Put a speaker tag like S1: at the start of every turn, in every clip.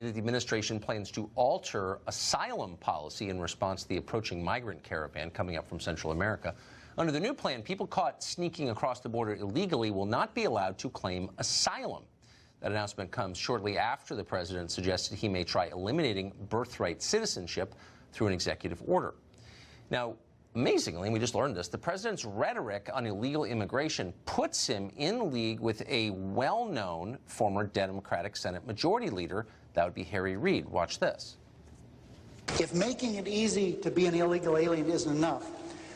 S1: The administration plans to alter asylum policy in response to the approaching migrant caravan coming up from Central America. Under the new plan, people caught sneaking across the border illegally will not be allowed to claim asylum. That announcement comes shortly after the president suggested he may try eliminating birthright citizenship through an executive order. Now, amazingly, we just learned this, the president's rhetoric on illegal immigration puts him in league with a well-known former Democratic Senate Majority Leader. That would be Harry Reid. Watch this.
S2: If making it easy to be an illegal alien isn't enough,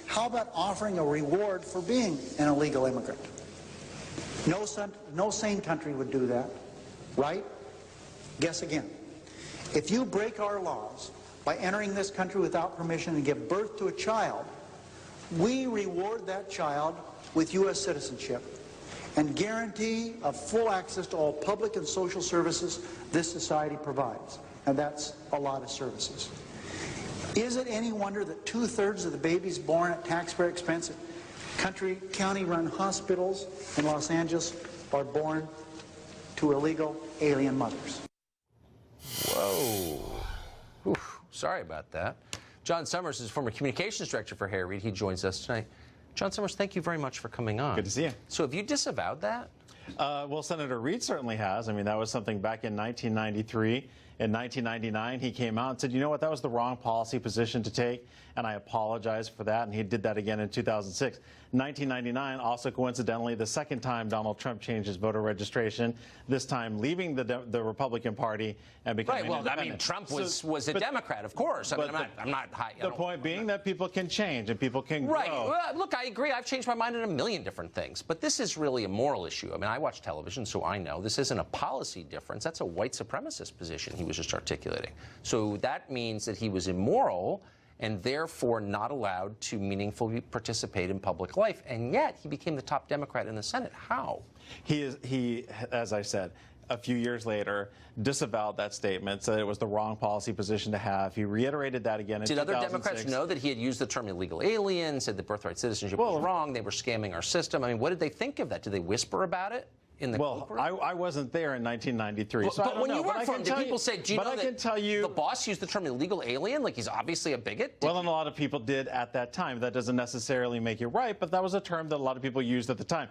S2: how about offering a reward for being an illegal immigrant? No sane country would do that, right? Guess again. If you break our laws by entering this country without permission and give birth to a child, we reward that child with U.S. citizenship and guarantee of full access to all public and social services this society provides. And that's a lot of services. Is it any wonder that 2/3 of the babies born at taxpayer expense at county-run hospitals in Los Angeles are born to illegal alien mothers?
S1: Whoa. Oof, sorry about that. John Summers is former communications director for Harry Reid. He joins us tonight. John Summers, thank you very much for coming on.
S3: Good to see you.
S1: So have you disavowed that?
S3: Well, Senator Reid certainly has. I mean, that was something back in 1993. In 1999, he came out and said, you know what, that was the wrong policy position to take, and I apologize for that, and he did that again in 2006. 1999, also coincidentally, the second time Donald Trump changed his voter registration, this time leaving the Republican Party and becoming
S1: right, well, I mean, Trump was a Democrat, of course. I mean, I'm not high.
S3: The point being that people can change and people can grow.
S1: Right. Well, look, I agree. I've changed my mind on a million different things, but this is really a moral issue. I mean, I watch television, so I know this isn't a policy difference. That's a white supremacist position he was just articulating. So that means that he was immoral and therefore not allowed to meaningfully participate in public life. And yet he became the top Democrat in the Senate. How?
S3: He, as I said, a few years later, disavowed that statement, said it was the wrong policy position to have. He reiterated that again in 2006.
S1: Did other Democrats know that he had used the term illegal alien, said that birthright citizenship was wrong, they were scamming our system? I mean, what did they think of that? Did they whisper about it?
S3: Well, I wasn't there in 1993, so
S1: but
S3: I don't
S1: when
S3: know.
S1: you worked for him, did people say, do you know that the boss used the term illegal alien, like he's obviously a bigot?
S3: Well, and a lot of people did at that time. That doesn't necessarily make it right, but that was a term that a lot of people used at the time.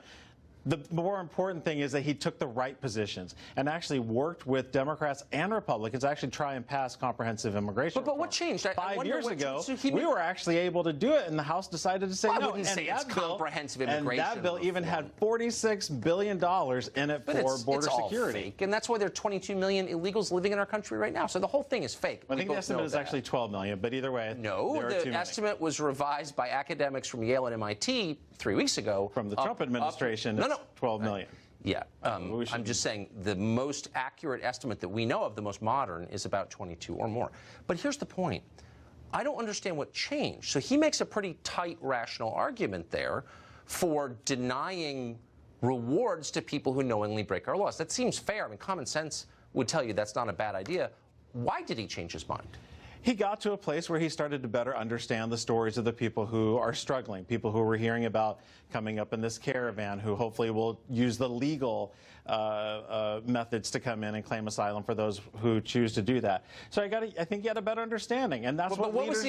S3: The more important thing is that he took the right positions and actually worked with Democrats and Republicans to actually try and pass comprehensive immigration
S1: But what changed?
S3: 5 years ago, we were actually able to do it, and the House decided to say no.
S1: I wouldn't say it's comprehensive immigration.
S3: And that bill even had $46 billion in it for border security.
S1: Fake, and that's why there are 22 million illegals living in our country right now. So the whole thing is fake.
S3: I think the estimate is actually 12 million, but either way,
S1: no, the estimate was revised by academics from Yale and MIT 3 weeks ago.
S3: From the Trump administration, it's 12 million.
S1: Yeah, I'm just saying the most accurate estimate that we know of, the most modern, is about 22 or more. But here's the point. I don't understand what changed. So he makes a pretty tight, rational argument there for denying rewards to people who knowingly break our laws. That seems fair. I mean, common sense would tell you that's not a bad idea. Why did he change his mind?
S3: He got to a place where he started to better understand the stories of the people who are struggling, people who we're hearing about coming up in this caravan, who hopefully will use the legal methods to come in and claim asylum for those who choose to do that. So I think he had a better understanding, and that's what leaders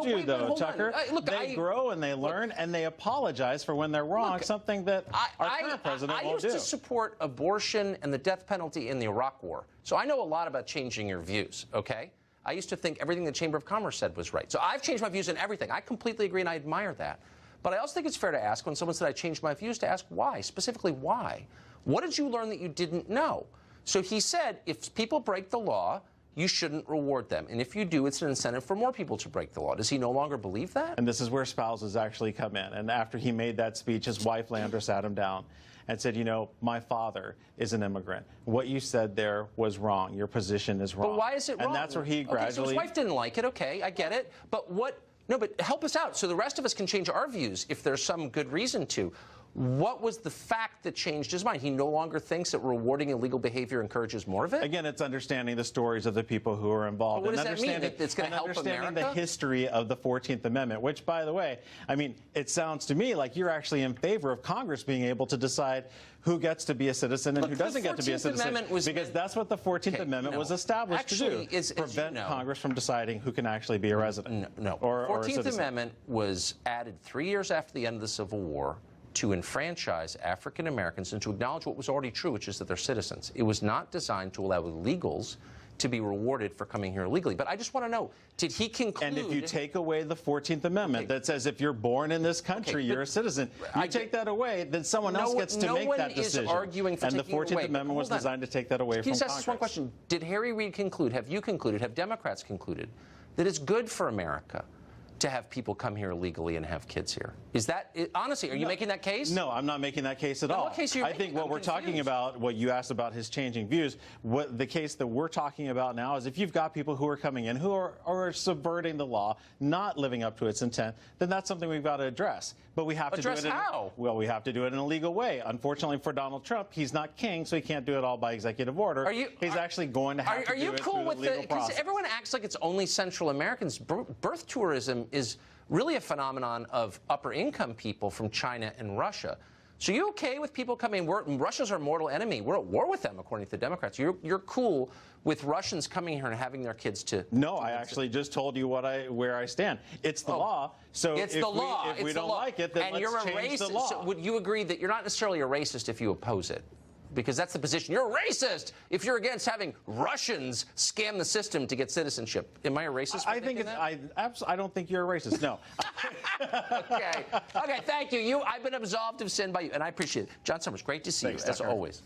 S3: do, though, Tucker. They grow and they learn and they apologize for when they're wrong, something that our current president won't do.
S1: I used to support abortion and the death penalty in the Iraq War, so I know a lot about changing your views, okay? I used to think everything the Chamber of Commerce said was right. So I've changed my views on everything. I completely agree, and I admire that. But I also think it's fair to ask, when someone said I changed my views, to ask why, specifically why. What did you learn that you didn't know? So he said, if people break the law, you shouldn't reward them. And if you do, it's an incentive for more people to break the law. Does he no longer believe that?
S3: And this is where spouses actually come in. And after he made that speech, his wife, Landra, sat him down and said, you know, my father is an immigrant. What you said there was wrong. Your position is wrong.
S1: But why is it wrong?
S3: And that's where he gradually...
S1: Okay, so his wife didn't like it. Okay, I get it. But what... No, but help us out so the rest of us can change our views if there's some good reason to. What was the fact that changed his mind? He no longer thinks that rewarding illegal behavior encourages more of it?
S3: Again, it's understanding the stories of the people who are involved.
S1: Well, what
S3: and
S1: does that mean?
S3: understanding,
S1: That it's going to help
S3: understanding
S1: America?
S3: the history of the 14th Amendment, which, by the way, I mean, it sounds to me like you're actually in favor of Congress being able to decide who gets to be a citizen and
S1: Look,
S3: who doesn't get to be a citizen.
S1: Because
S3: that's what the 14th Amendment was established to do. Prevent Congress from deciding who can actually be a resident.
S1: No.
S3: Or
S1: 14th Amendment was added 3 years after the end of the Civil War to enfranchise African Americans and to acknowledge what was already true, which is that they're citizens. It was not designed to allow illegals to be rewarded for coming here illegally. But I just want to know, did he conclude...
S3: And if you take away the 14th Amendment that says if you're born in this country, you're a citizen, you take that away, then someone else gets to make that decision.
S1: No one is arguing for
S3: and the
S1: taking it
S3: 14th
S1: away.
S3: Amendment was designed to take that away from Congress.
S1: Can you just ask this one question? Did Harry Reid conclude, have you concluded, have Democrats concluded, that it's good for America to have people come here illegally and have kids here? Is that, honestly, are you making that case?
S3: No, I'm not making that case at all.
S1: What case are you making?
S3: I think what we're talking about, what you asked about his changing views, what the case that we're talking about now is if you've got people who are coming in who are subverting the law, not living up to its intent, then that's something we've got to address. But we have to do it in
S1: how?
S3: Well, we have to do it in a legal way. Unfortunately for Donald Trump, he's not king, so he can't do it all by executive order. He's actually going to have to do it through the legal process.
S1: Because everyone acts like it's only Central Americans. Birth tourism is really a phenomenon of upper-income people from China and Russia. So you okay with people coming? Russia's our mortal enemy. We're at war with them, according to the Democrats. You're cool with Russians coming here and having their kids to...
S3: No, I actually just told you where I stand. It's the law. So
S1: it's the law.
S3: If we don't like it, then let's change the law.
S1: So would you agree that you're not necessarily a racist if you oppose it? Because that's the position. You're a racist if you're against having Russians scam the system to get citizenship. Am I a racist?
S3: I think I don't think you're a racist. No.
S1: Okay. Thank you. I've been absolved of sin by you, and I appreciate it. John Summers, great to see you as always.